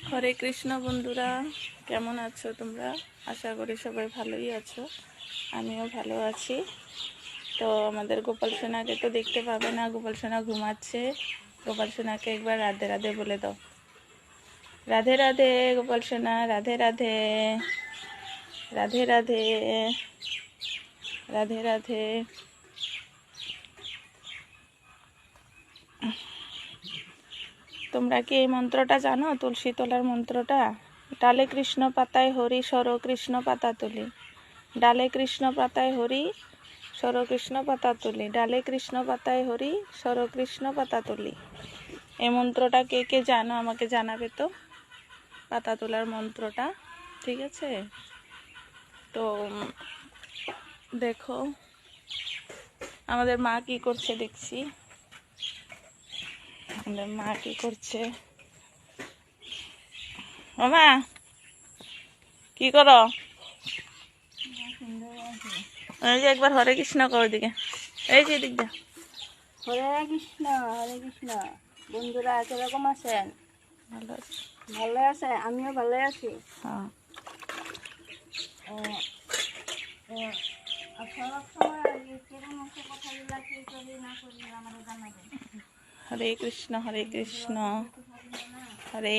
হরে কৃষ্ণ বন্ধুরা, কেমন আছো তোমরা? আশা করি সবাই ভালোই আছো, আমিও ভালো আছি। তো আমাদের গোপাল সোনাকে তো দেখতে পাবে না, গোপাল সোনা ঘুমাচ্ছে। গোপাল সোনাকে একবার রাধে রাধে বলে দাও। রাধে রাধে গোপাল সোনা, রাধে রাধে, রাধে রাধে, রাধে রাধে। তোমরা কি এই মন্ত্রটা জানো? তুলসী তলার মন্ত্রটা, ডালে কৃষ্ণ পাতায় হরি, সর কৃষ্ণ পাতা তুলি। ডালে কৃষ্ণ পাতায় হরি, সর কৃষ্ণ পাতা তুলি। ডালে কৃষ্ণ পাতায় হরি, সর কৃষ্ণ পাতা তুলি। এই মন্ত্রটা কে কে জানো আমাকে জানাবে তো, পাতা তোলার মন্ত্রটা। ঠিক আছে, তো দেখো আমাদের মা কি করছে দেখছি। আমাদের মা কি করছে? ও মা, কি করো? এই যে একবার হরে কৃষ্ণ কর দিকে, এই যে দিক দা। হরে কৃষ্ণ, হরে কৃষ্ণ। বন্ধুরা কিরকম আছেন? ভালো আছে? ভালো আছে, আমিও ভালো আছি। হ্যাঁ। হরে কৃষ্ণ, হরে কৃষ্ণ, হরে